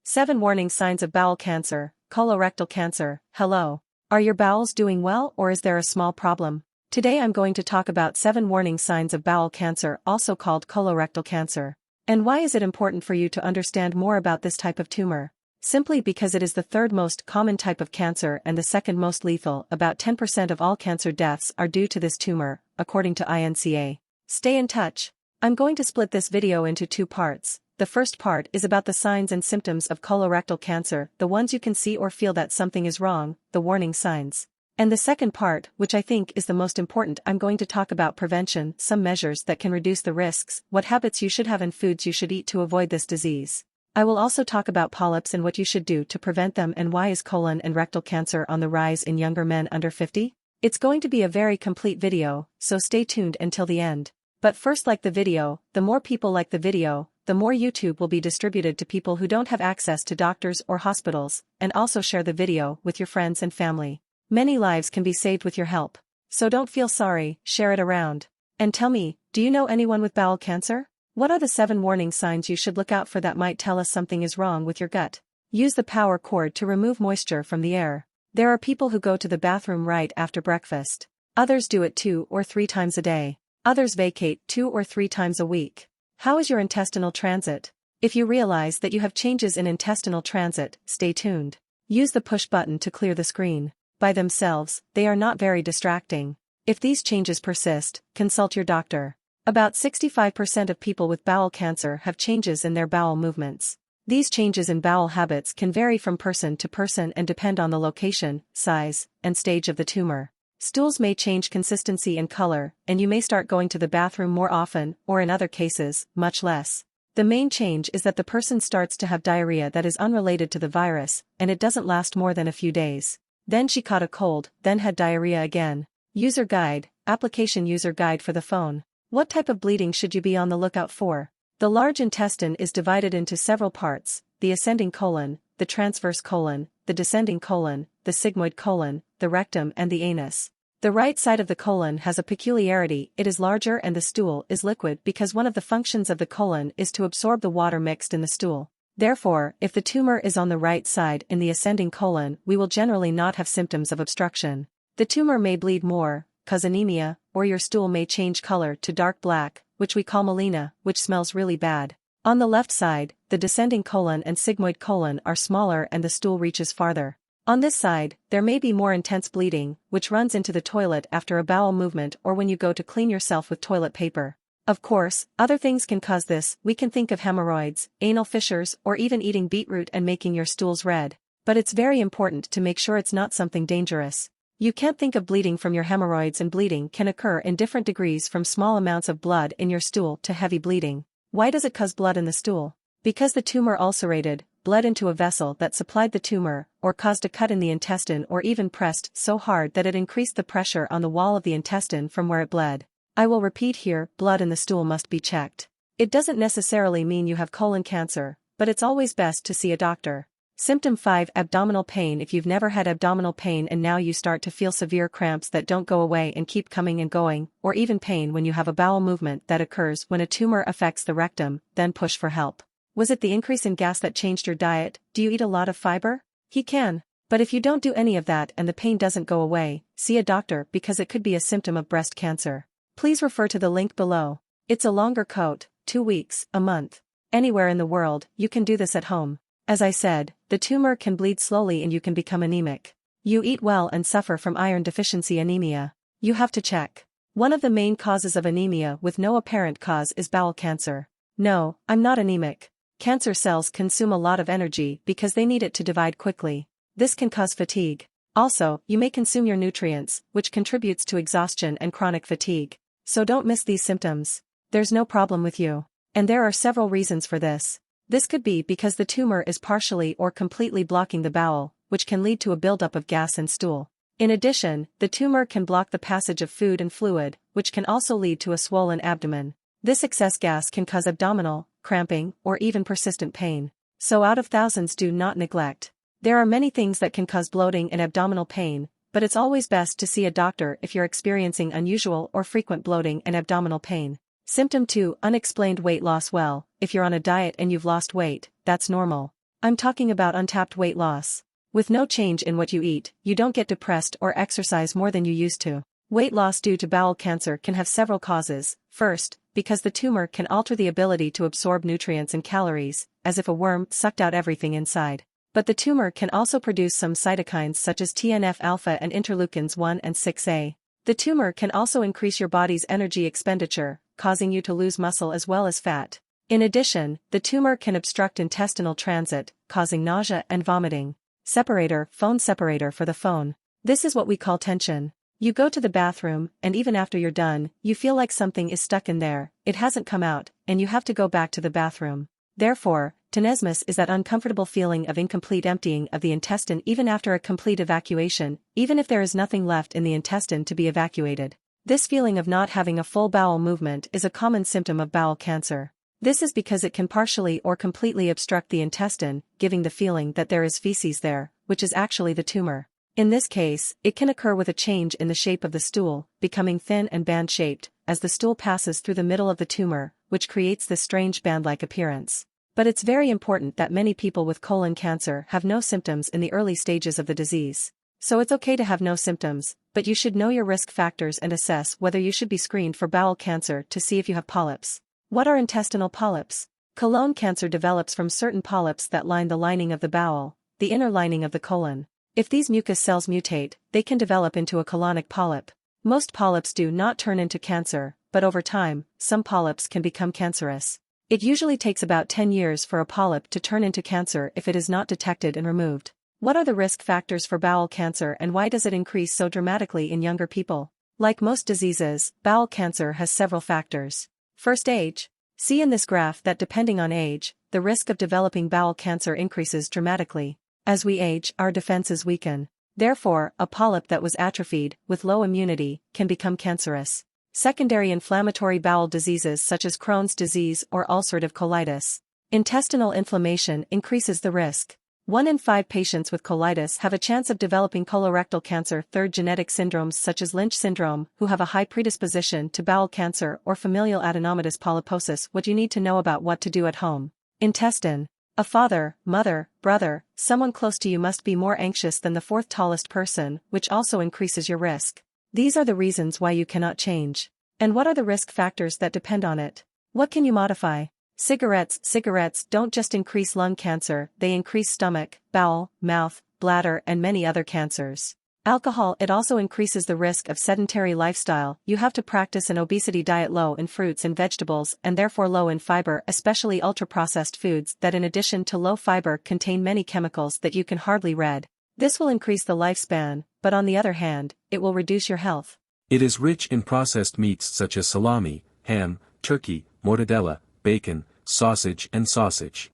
7 warning signs of bowel cancer, colorectal cancer. Hello. Are your bowels doing well, or is there a small problem? Today I'm going to talk about 7 warning signs of bowel cancer, also called colorectal cancer. And why is it important for you to understand more about this type of tumor? Simply because it is the third most common type of cancer and the second most lethal. About 10% of all cancer deaths are due to this tumor, according to INCA. Stay in touch. I'm going to split this video into 2 parts. The first part is about the signs and symptoms of colorectal cancer, the ones you can see or feel that something is wrong, the warning signs. And the second part, which I think is the most important, I'm going to talk about prevention, some measures that can reduce the risks, what habits you should have and foods you should eat to avoid this disease. I will also talk about polyps and what you should do to prevent them, and why is colon and rectal cancer on the rise in younger men under 50? It's going to be a very complete video, so stay tuned until the end. But first, like the video, the more people like the video, the more YouTube will be distributed to people who don't have access to doctors or hospitals, and also share the video with your friends and family. Many lives can be saved with your help. So don't feel sorry, share it around. And tell me, do you know anyone with bowel cancer? What are the 7 warning signs you should look out for that might tell us something is wrong with your gut? Use the power cord to remove moisture from the air. There are people who go to the bathroom right after breakfast. Others do it 2 or 3 times a day. Others vacate 2 or 3 times a week. How is your intestinal transit? If you realize that you have changes in intestinal transit, stay tuned. Use the push button to clear the screen. By themselves, they are not very distracting. If these changes persist, consult your doctor. About 65% of people with bowel cancer have changes in their bowel movements. These changes in bowel habits can vary from person to person and depend on the location, size, and stage of the tumor. Stools may change consistency and color, and you may start going to the bathroom more often, or in other cases, much less. The main change is that the person starts to have diarrhea that is unrelated to the virus, and it doesn't last more than a few days. Then she caught a cold, then had diarrhea again. User guide, application user guide for the phone. What type of bleeding should you be on the lookout for? The large intestine is divided into several parts: the ascending colon, the transverse colon, the descending colon, the sigmoid colon, the rectum and the anus. The right side of the colon has a peculiarity: it is larger and the stool is liquid because one of the functions of the colon is to absorb the water mixed in the stool. Therefore, if the tumor is on the right side in the ascending colon, we will generally not have symptoms of obstruction. The tumor may bleed more, cause anemia, or your stool may change color to dark black, which we call melena, which smells really bad. On the left side, the descending colon and sigmoid colon are smaller and the stool reaches farther. On this side, there may be more intense bleeding, which runs into the toilet after a bowel movement or when you go to clean yourself with toilet paper. Of course, other things can cause this. We can think of hemorrhoids, anal fissures, or even eating beetroot and making your stools red. But it's very important to make sure it's not something dangerous. You can't think of bleeding from your hemorrhoids, and bleeding can occur in different degrees, from small amounts of blood in your stool to heavy bleeding. Why does it cause blood in the stool? Because the tumor ulcerated, bled into a vessel that supplied the tumor, or caused a cut in the intestine, or even pressed so hard that it increased the pressure on the wall of the intestine from where it bled. I will repeat here: blood in the stool must be checked. It doesn't necessarily mean you have colon cancer, but it's always best to see a doctor. Symptom 5: abdominal pain. If you've never had abdominal pain and now you start to feel severe cramps that don't go away and keep coming and going, or even pain when you have a bowel movement that occurs when a tumor affects the rectum, then push for help. Was it the increase in gas that changed your diet? Do you eat a lot of fiber? He can. But if you don't do any of that and the pain doesn't go away, see a doctor, because it could be a symptom of breast cancer. Please refer to the link below. It's a longer coat, 2 weeks, a month. Anywhere in the world, you can do this at home. As I said, the tumor can bleed slowly and you can become anemic. You eat well and suffer from iron deficiency anemia. You have to check. One of the main causes of anemia with no apparent cause is bowel cancer. No, I'm not anemic. Cancer cells consume a lot of energy because they need it to divide quickly. This can cause fatigue. Also, you may consume your nutrients, which contributes to exhaustion and chronic fatigue. So don't miss these symptoms. There's no problem with you. And there are several reasons for this. This could be because the tumor is partially or completely blocking the bowel, which can lead to a buildup of gas and stool. In addition, the tumor can block the passage of food and fluid, which can also lead to a swollen abdomen. This excess gas can cause abdominal cramping, or even persistent pain. So out of thousands, do not neglect. There are many things that can cause bloating and abdominal pain, but it's always best to see a doctor if you're experiencing unusual or frequent bloating and abdominal pain. Symptom 2: unexplained weight loss. Well, if you're on a diet and you've lost weight, that's normal. I'm talking about untapped weight loss. With no change in what you eat, you don't get depressed or exercise more than you used to. Weight loss due to bowel cancer can have several causes. First, because the tumor can alter the ability to absorb nutrients and calories, as if a worm sucked out everything inside. But the tumor can also produce some cytokines such as TNF-alpha and interleukins 1 and 6A. The tumor can also increase your body's energy expenditure, causing you to lose muscle as well as fat. In addition, the tumor can obstruct intestinal transit, causing nausea and vomiting. Phone separator for the phone. This is what we call tension. You go to the bathroom, and even after you're done, you feel like something is stuck in there, it hasn't come out, and you have to go back to the bathroom. Therefore, tenesmus is that uncomfortable feeling of incomplete emptying of the intestine even after a complete evacuation, even if there is nothing left in the intestine to be evacuated. This feeling of not having a full bowel movement is a common symptom of bowel cancer. This is because it can partially or completely obstruct the intestine, giving the feeling that there is feces there, which is actually the tumor. In this case, it can occur with a change in the shape of the stool, becoming thin and band-shaped, as the stool passes through the middle of the tumor, which creates this strange band-like appearance. But it's very important that many people with colon cancer have no symptoms in the early stages of the disease. So it's okay to have no symptoms, but you should know your risk factors and assess whether you should be screened for bowel cancer to see if you have polyps. What are intestinal polyps? Colon cancer develops from certain polyps that line the lining of the bowel, the inner lining of the colon. If these mucus cells mutate, they can develop into a colonic polyp. Most polyps do not turn into cancer, but over time, some polyps can become cancerous. It usually takes about 10 years for a polyp to turn into cancer if it is not detected and removed. What are the risk factors for bowel cancer and why does it increase so dramatically in younger people? Like most diseases, bowel cancer has several factors. First, age. See in this graph that depending on age, the risk of developing bowel cancer increases dramatically. As we age, our defenses weaken. Therefore, a polyp that was atrophied, with low immunity, can become cancerous. Secondary inflammatory bowel diseases such as Crohn's disease or ulcerative colitis. Intestinal inflammation increases the risk. 1 in 5 patients with colitis have a chance of developing colorectal cancer. Third, genetic syndromes such as Lynch syndrome, who have a high predisposition to bowel cancer or familial adenomatous polyposis. What you need to know about what to do at home. Intestine. A father, mother, brother, someone close to you must be more anxious than the 4th tallest person, which also increases your risk. These are the reasons why you cannot change. And what are the risk factors that depend on it? What can you modify? Cigarettes. Cigarettes don't just increase lung cancer, they increase stomach, bowel, mouth, bladder and many other cancers. Alcohol. It also increases the risk of sedentary lifestyle. You have to practice an obesity diet low in fruits and vegetables and therefore low in fiber, especially ultra-processed foods that in addition to low fiber contain many chemicals that you can hardly read. This will increase the lifespan, but on the other hand, it will reduce your health. It is rich in processed meats such as salami, ham, turkey, mortadella, bacon, sausage and sausage.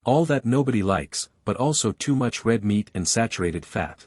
All that nobody likes, but also too much red meat and saturated fat.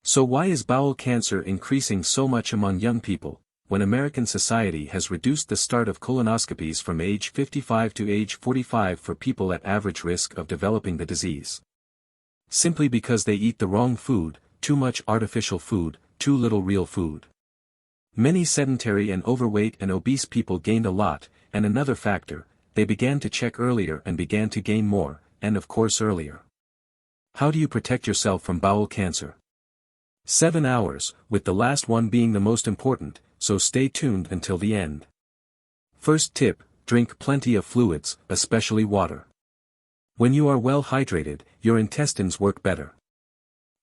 So why is bowel cancer increasing so much among young people, when American society has reduced the start of colonoscopies from age 55 to age 45 for people at average risk of developing the disease? Simply because they eat the wrong food, too much artificial food, too little real food. Many sedentary and overweight and obese people gained a lot, and another factor, they began to check earlier and began to gain more, and of course earlier. How do you protect yourself from bowel cancer? 7 hours, with the last one being the most important, so stay tuned until the end. First tip, drink plenty of fluids, especially water. When you are well hydrated, your intestines work better.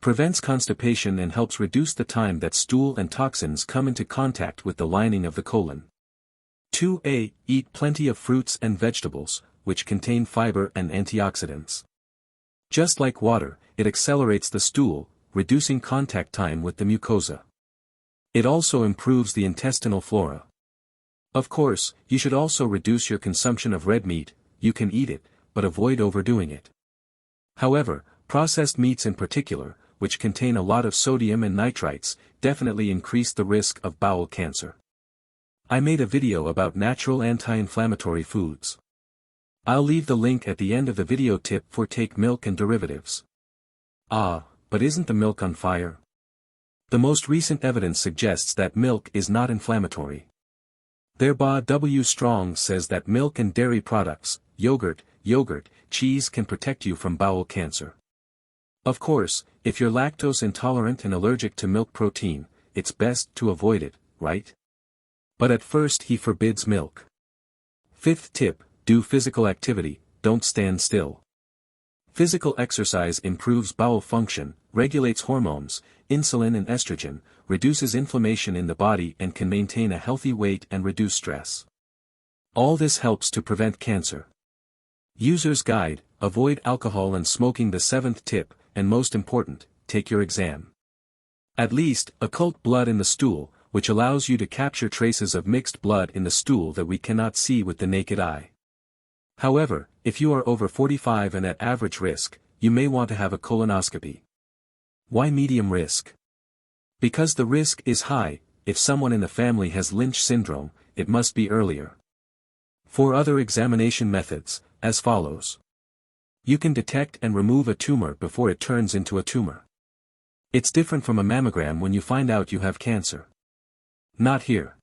Prevents constipation and helps reduce the time that stool and toxins come into contact with the lining of the colon. 2a. Eat plenty of fruits and vegetables, which contain fiber and antioxidants. Just like water, it accelerates the stool, reducing contact time with the mucosa. It also improves the intestinal flora. Of course, you should also reduce your consumption of red meat. You can eat it, but avoid overdoing it. However, processed meats in particular, which contain a lot of sodium and nitrites, definitely increase the risk of bowel cancer. I made a video about natural anti-inflammatory foods. I'll leave the link at the end of the video. Tip 4. Take milk and derivatives. But isn't the milk on fire? The most recent evidence suggests that milk is not inflammatory. Thereby W. Strong says that milk and dairy products, yogurt, cheese can protect you from bowel cancer. Of course, if you're lactose intolerant and allergic to milk protein, it's best to avoid it, right? But at first he forbids milk. Fifth tip, do physical activity, don't stand still. Physical exercise improves bowel function, regulates hormones, insulin and estrogen, reduces inflammation in the body and can maintain a healthy weight and reduce stress. All this helps to prevent cancer. User's Guide, avoid alcohol and smoking. The seventh tip, and most important, take your exam. At least, occult blood in the stool, which allows you to capture traces of mixed blood in the stool that we cannot see with the naked eye. However, if you are over 45 and at average risk, you may want to have a colonoscopy. Why medium risk? Because the risk is high. If someone in the family has Lynch syndrome, it must be earlier. 4 other examination methods, as follows. You can detect and remove a tumor before it turns into a tumor. It's different from a mammogram when you find out you have cancer. Not here.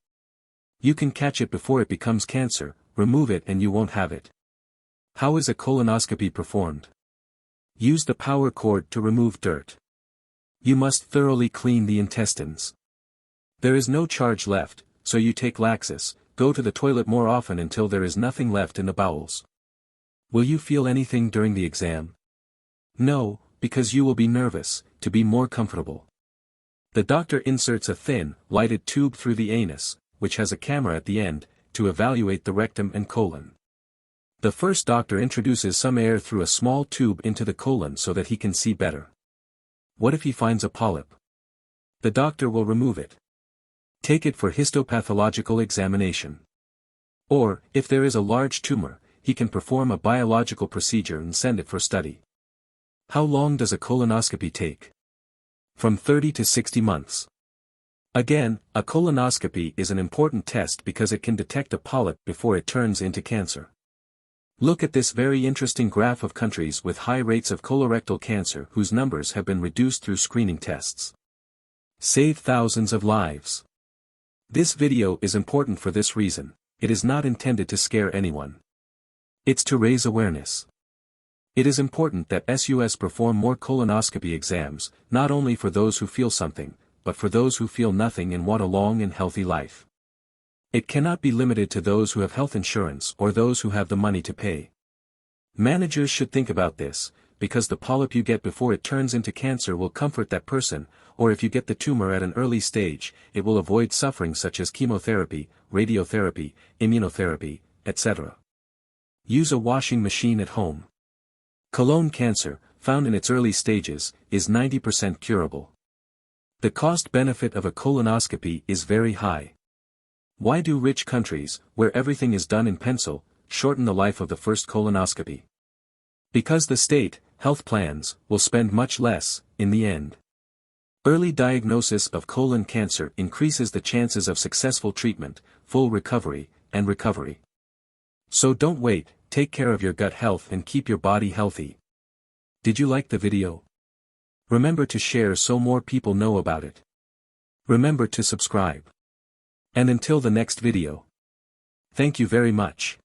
You can catch it before it becomes cancer, remove it and you won't have it. How is a colonoscopy performed? Use the power cord to remove dirt. You must thoroughly clean the intestines. There is no charge left, so you take laxus, go to the toilet more often until there is nothing left in the bowels. Will you feel anything during the exam? No, because you will be nervous, to be more comfortable. The doctor inserts a thin, lighted tube through the anus, which has a camera at the end, to evaluate the rectum and colon. The first doctor introduces some air through a small tube into the colon so that he can see better. What if he finds a polyp? The doctor will remove it. Take it for histopathological examination. Or, if there is a large tumor, he can perform a biological procedure and send it for study. How long does a colonoscopy take? From 30 to 60 months. Again, a colonoscopy is an important test because it can detect a polyp before it turns into cancer. Look at this very interesting graph of countries with high rates of colorectal cancer whose numbers have been reduced through screening tests. Save thousands of lives. This video is important for this reason. It is not intended to scare anyone. It's to raise awareness. It is important that SUS perform more colonoscopy exams, not only for those who feel something, but for those who feel nothing and want a long and healthy life. It cannot be limited to those who have health insurance or those who have the money to pay. Managers should think about this, because the polyp you get before it turns into cancer will comfort that person, or if you get the tumor at an early stage, it will avoid suffering such as chemotherapy, radiotherapy, immunotherapy, etc. Use a washing machine at home. Colon cancer, found in its early stages, is 90% curable. The cost-benefit of a colonoscopy is very high. Why do rich countries, where everything is done in pencil, shorten the life of the first colonoscopy? Because the state, health plans, will spend much less, in the end. Early diagnosis of colon cancer increases the chances of successful treatment, full recovery, and recovery. So don't wait, take care of your gut health and keep your body healthy. Did you like the video? Remember to share so more people know about it. Remember to subscribe. And until the next video. Thank you very much.